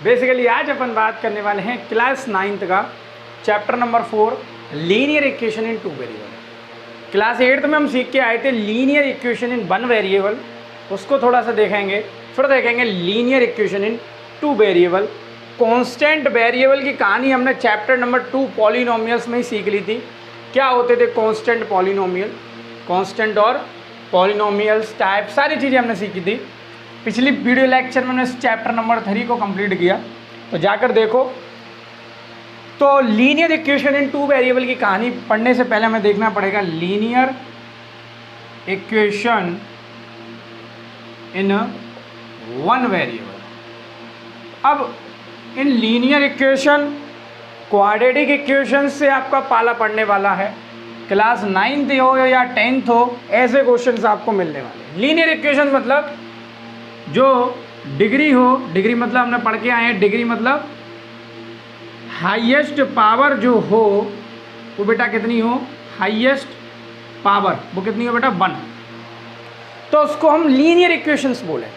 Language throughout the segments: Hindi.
बेसिकली आज अपन बात करने वाले हैं क्लास 9th का chapter number 4 linear equation in 2 variable. Class 8th में हम सीख के आए थे लीनियर इक्वेशन इन 1 वेरिएबल, उसको थोड़ा सा देखेंगे। फिर देखेंगे linear equation in 2 variable. Constant variable की कहानी हमने चैप्टर नंबर 2 पॉलिनोमियल्स में ही सीख ली थी। क्या होते थे कांस्टेंट पॉलिनोमियल, कांस्टेंट और पॉलिनोमियल्स टाइप, सारी चीज़ें हमने सीखी थी। पिछली वीडियो लेक्चर में हमने चैप्टर नंबर 3 को कंप्लीट किया, तो जाकर देखो। तो लीनियर इक्वेशन इन 2 वेरिएबल की कहानी पढ़ने से पहले हमें देखना पड़ेगा लीनियर इक्वेशन इन 1 वेरिएबल। अब in linear equation, quadratic equation से आपका पाला पड़ने वाला है। क्लास 9th हो या 10th हो, ऐसे क्वेश्चंस आपको मिलने वाले हैं। लीनियर इक्वेशन मतलब जो डिग्री हो, डिग्री मतलब हमने पढ़ के आए हैं, डिग्री मतलब हाईएस्ट पावर जो हो वो बेटा कितनी हो, हाईएस्ट पावर वो कितनी हो बेटा 1, तो उसको हम लीनियर इक्वेशंस बोलें।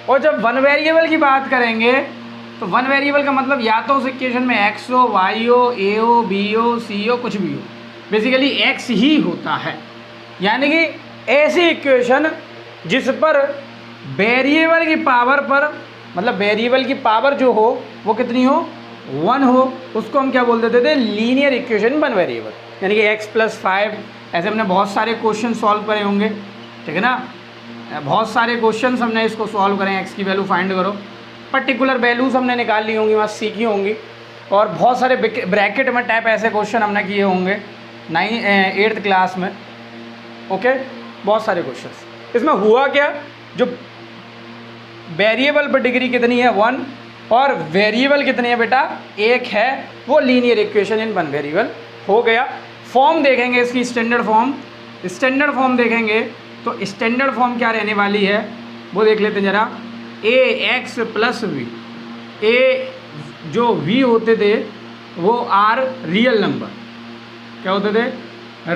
और जब 1 वेरिएबल की बात करेंगे तो 1 वेरिएबल का मतलब या तो उस इक्वेशन में x हो, y हो, a हो, b हो, c हो, कुछ भी हो, बेसिकली x ही होता है। यानी कि ऐसी इक्वेशन जिस पर वेरिएबल की पावर पर, मतलब वेरिएबल की पावर जो हो वो कितनी हो, 1 हो, उसको हम क्या बोल देते थे, लीनियर इक्वेशन 1 वेरिएबल। यानी कि x + 5, ऐसे हमने बहुत सारे क्वेश्चन सॉल्व करे होंगे, ठीक है ना। बहुत सारे क्वेश्चन हमने इसको सॉल्व करें, x की वैल्यू फाइंड करो, पर्टिकुलर वैल्यूज़ हमने निकाल ली होंगी, वहाँ सीखी होंगी। और बहुत सारे ब्रैकेट में टाइप ऐसे क्वेश्चन हमने किए होंगे 8th क्लास में, ओके। बहुत सारे क्वेश्चन इसमें हुआ क्या, जो वेरिएबल पर डिग्री कितनी है 1 और वेरिएबल कितनी है बेटा 1 है, वो लीनियर इक्वेशन इन 1 वेरिएबल हो गया। फॉर्म देखेंगे इसकी, स्टैंडर्ड फॉर्म देखेंगे तो स्टैंडर्ड फॉर्म क्या रहने वाली है वो देख लेते हैं जरा। ax + v, a जो v होते थे वो आर रियल नंबर, क्या होते थे,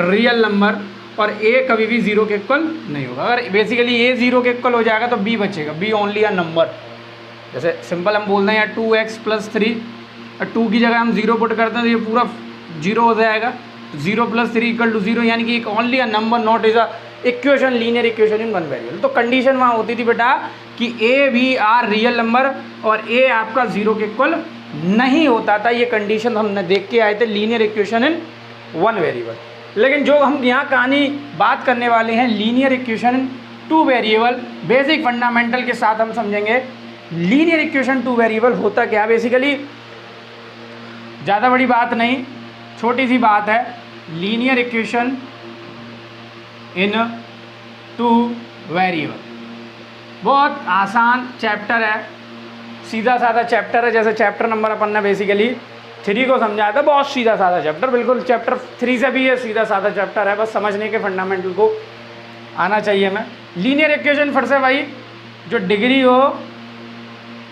रियल नंबर, और a कभी भी 0 के इक्वल नहीं होगा। अगर बेसिकली a 0 के इक्वल हो जाएगा तो b बचेगा, b ओनली अ नंबर। जैसे सिंपल हम बोलते हैं यार 2x + 3, और 2 की जगह हम 0 पुट करते हैं तो ये पूरा 0 हो जाएगा। 0 + 3 = 0, यानी कि एक only a number, not is a equation, linear equation in 1 variable. तो कंडीशन वहाँ होती थी बेटा कि a भी आर रियल नंबर और a आपका 0 के इक्वल नहीं होता था। ये कंडीशन हमने देख के आए थे लीनियर इक्वेशन इन 1 वेरिएबल। लेकिन जो हम यहाँ कहानी बात करने वाले हैं linear equation in 2 variable, basic fundamental के साथ हम समझेंगे लीनियर इक्वेशन 2 वेरिएबल होता क्या। बेसिकली ज़्यादा बड़ी बात नहीं, छोटी सी बात है। लीनियर इक्वेशन इन 2 वेरिएबल बहुत आसान चैप्टर है, सीधा साधा चैप्टर है। जैसे चैप्टर नंबर अपन ने बेसिकली 3 को समझाया था, बहुत सीधा साधा चैप्टर, बिल्कुल चैप्टर 3 से भी ये सीधा साधा चैप्टर है, बस समझने के फंडामेंटल को आना चाहिए हमें। लीनियर इक्वेशन फिर से भाई, जो डिग्री हो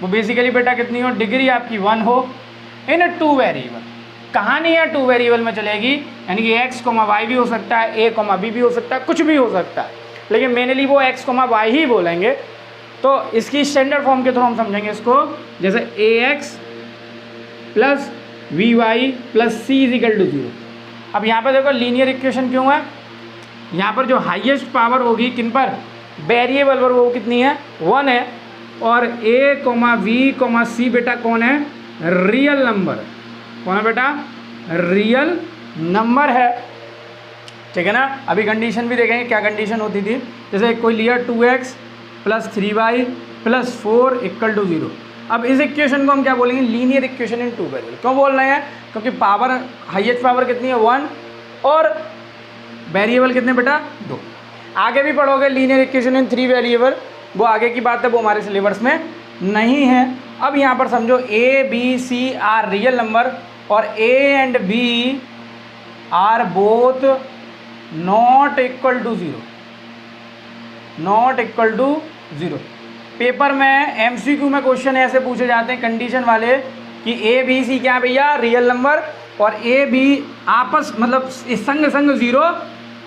वो बेसिकली बेटा कितनी हो, डिग्री आपकी 1 हो इन 2 वेरिएबल। कहानी है 2 वेरिएबल में चलेगी, यानी कि x, y भी हो सकता है, a, b भी हो सकता है, कुछ भी हो सकता है, लेकिन मेनली वो x, y ही बोलेंगे। तो इसकी स्टैंडर्ड फॉर्म के थ्रू हम समझेंगे इसको, जैसे ax + vy + c = 0। अब यहाँ पर देखो लीनियर इक्वेशन क्यों है, यहाँ पर जो हाईएस्ट पावर होगी किन पर, वेरिएबल पर, वो कितनी है, 1 है। और a, v, c बेटा कौन है, रियल नंबर। कौन है बेटा, रियल नंबर है, ठीक है ना। अभी कंडीशन भी देखेंगे क्या कंडीशन होती थी। जैसे कोई लिया 2x + 3y + 4 = 0। अब इस इक्वेशन को हम क्या बोलेंगे, लीनियर इक्वेशन इन 2 वेरिएबल। क्यों बोल रहे हैं, क्योंकि पावर, हाईएस्ट पावर कितनी है 1 और वेरिएबल कितने बेटा 2। आगे भी पढ़ोगे लीनियर इक्वेशन इन 3 वेरिएबल, वो आगे की बात है, वो हमारे सिलेबस में नहीं है। अब यहाँ पर समझो a, b, c are real number और a and b are both not equal to 0, not equal to 0। Paper में MCQ में क्वेश्चन ऐसे पूछे जाते हैं कंडीशन वाले कि a, b, c क्या भैया, रियल नंबर, और a, b आपस मतलब संग संग 0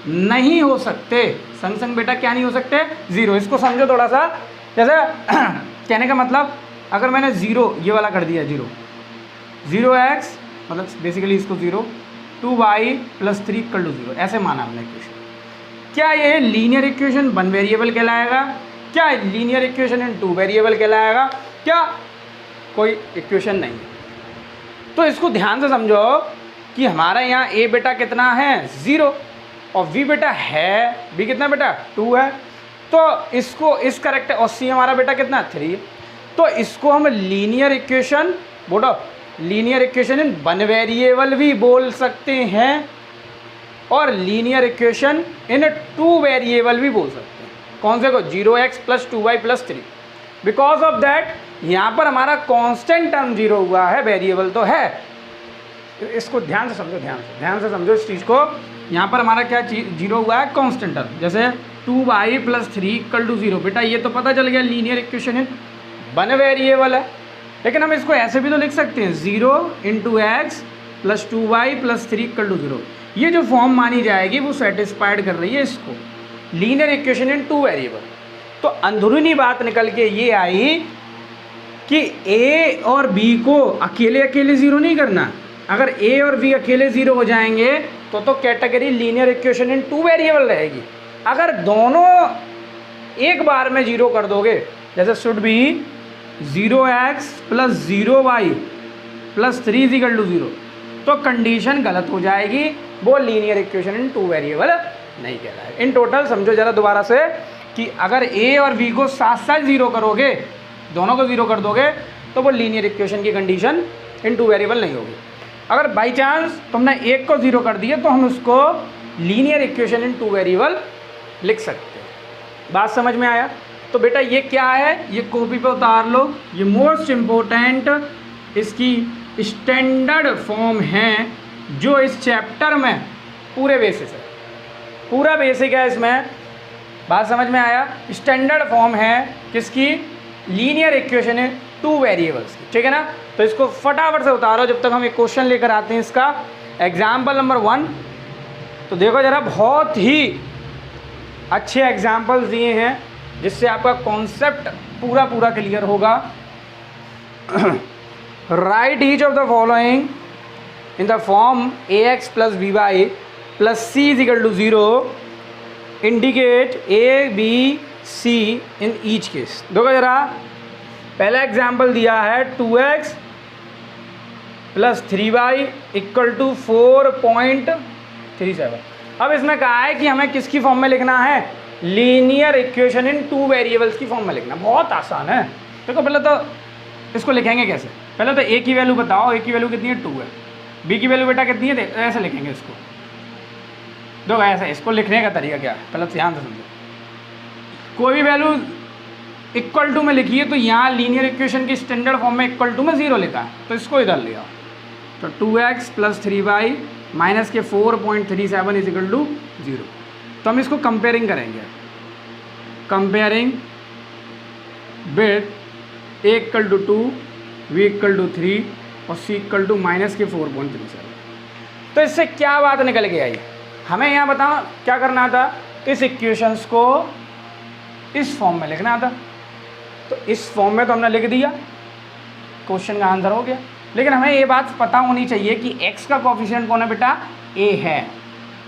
नहीं हो सकते। संग संग बेटा क्या नहीं हो सकते, 0। इसको समझो थोड़ा सा। जैसे कहने का मतलब अगर मैंने ज़ीरो ये वाला कर दिया, ज़ीरो एक्स मतलब बेसिकली इसको ज़ीरो, 2y + 3 = 0 ऐसे माना हमने इक्वेशन। क्या ये लीनियर इक्वेशन 1 वेरिएबल कहलाएगा? क्या लीनियर इक्वेशन इन 2 वेरिएबल कहलाएगा? क्या कोई इक्वेशन नहीं है। तो इसको ध्यान से समझो कि हमारा यहाँ a बेटा कितना है 0 और v बेटा है b कितना बेटा 2 है। तो इसको इस करेक्ट और c हमारा बेटा कितना 3 है। तो इसको हम लीनियर इक्वेशन बोलो, लीनियर इक्वेशन इन 1 वेरिएबल भी बोल सकते हैं और लीनियर इक्वेशन इन 2 वेरिएबल भी बोल सकते हैं। कौन से को? 0x + 2y + 3। Because of that यहाँ पर हमारा कांस्टेंट टर्म 0 हुआ है, वेरिएबल तो है। इसको ध्यान से समझो, ध्यान से समझो इस चीज़ को। यहाँ पर हमारा क्या चीज़ 0 हुआ है? Constant term. जैसे 2y + 3 = 0 बेटा, ये तो पता चल गया लीनियर इक्वेशन इन 1 वेरिएबल है। लेकिन हम इसको ऐसे भी तो लिख सकते हैं 0 × x + 2y + 3 = 0। ये जो फॉर्म मानी जाएगी वो सेटिस्फाइड कर रही है इसको, लीनियर इक्वेशन इन 2 वेरिएबल। तो अंदरूनी बात निकल के ये आई कि a और b को अकेले अकेले 0 नहीं करना। अगर a और b अकेले 0 हो जाएंगे तो category linear equation in 2 variable रहेगी। अगर दोनों एक बार में 0 कर दोगे, जैसे शुड बी 0x + 0y + 3 = 0, तो कंडीशन गलत हो जाएगी, वो लीनियर इक्वेशन इन 2 वेरिएबल नहीं कहलाएगा। इन टोटल समझो जरा दोबारा से कि अगर a और b को साथ साथ 0 करोगे, दोनों को 0 कर दोगे, तो वो लीनियर इक्वेशन की कंडीशन इन 2 वेरिएबल नहीं होगी। अगर बाई चांस तुमने एक को 0 कर दिया तो हम उसको लीनियर इक्वेशन इन 2 वेरिएबल लिख सकते हैं। बात समझ में आया? तो बेटा ये क्या है, ये कॉपी पे उतार लो। ये मोस्ट इम्पोर्टेंट इसकी स्टैंडर्ड फॉर्म है जो इस चैप्टर में पूरे बेसिस है, पूरा बेसिक है इसमें। बात समझ में आया? स्टैंडर्ड फॉर्म है किसकी? लीनियर इक्वेशन है 2 वेरिएबल्स की, ठीक है ना। तो इसको फटाफट से उतारो जब तक हम एक क्वेश्चन लेकर आते हैं इसका। एग्जाम्पल नंबर 1, तो देखो जरा, बहुत ही अच्छे एग्जाम्पल्स दिए हैं जिससे आपका कॉन्सेप्ट पूरा पूरा क्लियर होगा। Right each of the following in the form ax + by + c = 0, indicate a b c in each case. देखो जरा, पहला एग्जाम्पल दिया है 2x + 3y = 4.37। अब इसमें कहा है कि हमें किसकी फॉर्म में लिखना है? लीनियर इक्वेशन इन 2 वेरिएबल्स की फॉर्म में लिखना। बहुत आसान है। देखो पहले तो इसको लिखेंगे कैसे? पहले तो a की वैल्यू बताओ, a की वैल्यू कितनी है 2 है, b की वैल्यू बेटा कितनी है, ऐसे लिखेंगे इसको। देखो ऐसे इसको लिखने का तरीका क्या है, पहले ध्यान से समझो। कोई भी वैल्यू = में लिखी है तो यहाँ लीनियर इक्वेशन की स्टैंडर्ड फॉर्म में = में 0 लिखा है, तो इसको इधर लिया। तो 2x + 3y - के 4.37 = 0। तो हम इसको कंपेयरिंग करेंगे, कंपेयरिंग विथ a = 2, v = 3 और c = के 4.37। तो इससे क्या बात निकल के आई? हमें यहाँ बताओ क्या करना था? इस इक्वेशंस को इस फॉर्म में लिखना था। तो इस फॉर्म में तो हमने लिख दिया, क्वेश्चन का आंसर हो गया। लेकिन हमें ये बात पता होनी चाहिए कि x का कोफिशिएंट कौन है बेटा? a है।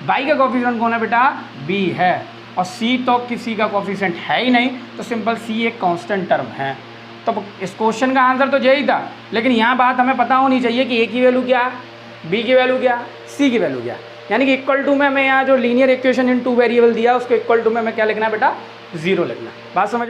y का कोफिशिएंट कौन है बेटा? b है। और c तो किसी का कोफिशिएंट है ही नहीं, तो सिंपल c एक कांस्टेंट टर्म है। तो इस क्वेश्चन का आंसर तो यही था। लेकिन यहाँ बात हमें पता होनी चाहिए कि a की वैल्यू क्या, b की वैल्यू क्या, c की वैल्यू क्या। यानी कि = में हमें यहाँ जो लीनियर इक्वेशन इन 2 वेरिएबल दिया उसको = में हमें क्या लिखना है बेटा? 0 लिखना। बात समझ